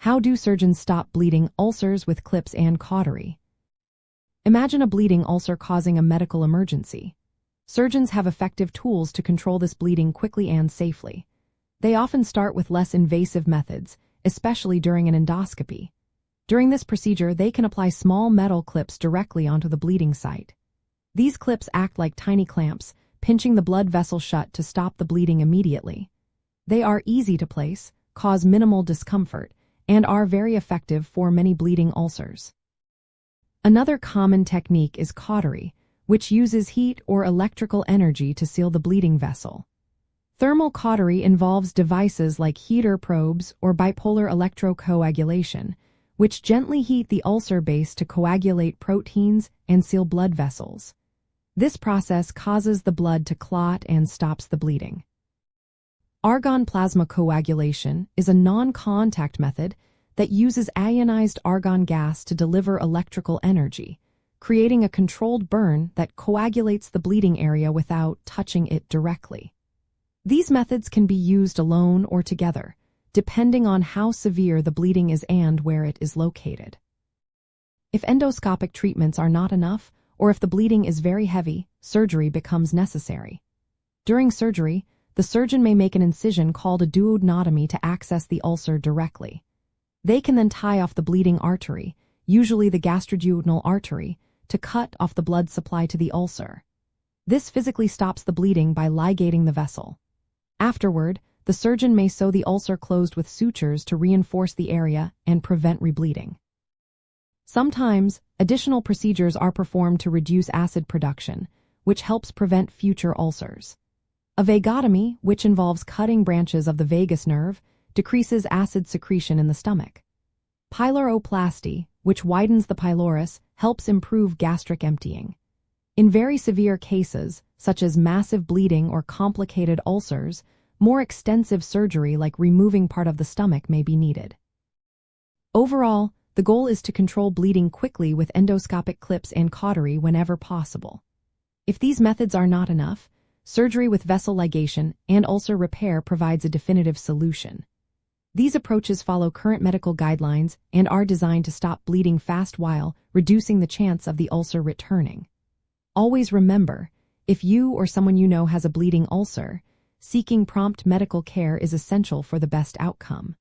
How do surgeons stop bleeding ulcers with clips and cautery? Imagine a bleeding ulcer causing a medical emergency. Surgeons have effective tools to control this bleeding quickly and safely. They often start with less invasive methods, especially during an endoscopy. During this procedure, they can apply small metal clips directly onto the bleeding site. These clips act like tiny clamps, pinching the blood vessel shut to stop the bleeding immediately. They are easy to place, cause minimal discomfort, and are very effective for many bleeding ulcers. Another common technique is cautery, which uses heat or electrical energy to seal the bleeding vessel. Thermal cautery involves devices like heater probes or bipolar electrocoagulation, which gently heat the ulcer base to coagulate proteins and seal blood vessels. This process causes the blood to clot and stops the bleeding. Argon plasma coagulation is a non-contact method that uses ionized argon gas to deliver electrical energy, creating a controlled burn that coagulates the bleeding area without touching it directly. These methods can be used alone or together, depending on how severe the bleeding is and where it is located. If endoscopic treatments are not enough, or if the bleeding is very heavy, surgery becomes necessary. During surgery, the surgeon may make an incision called a duodenotomy to access the ulcer directly. They can then tie off the bleeding artery, usually the gastroduodenal artery, to cut off the blood supply to the ulcer. This physically stops the bleeding by ligating the vessel. Afterward, the surgeon may sew the ulcer closed with sutures to reinforce the area and prevent rebleeding. Sometimes, additional procedures are performed to reduce acid production, which helps prevent future ulcers. A vagotomy, which involves cutting branches of the vagus nerve, decreases acid secretion in the stomach. Pyloroplasty, which widens the pylorus, helps improve gastric emptying. In very severe cases, such as massive bleeding or complicated ulcers, more extensive surgery like removing part of the stomach may be needed. Overall, the goal is to control bleeding quickly with endoscopic clips and cautery whenever possible. If these methods are not enough, surgery with vessel ligation and ulcer repair provides a definitive solution. These approaches follow current medical guidelines and are designed to stop bleeding fast while reducing the chance of the ulcer returning. Always remember, if you or someone you know has a bleeding ulcer, seeking prompt medical care is essential for the best outcome.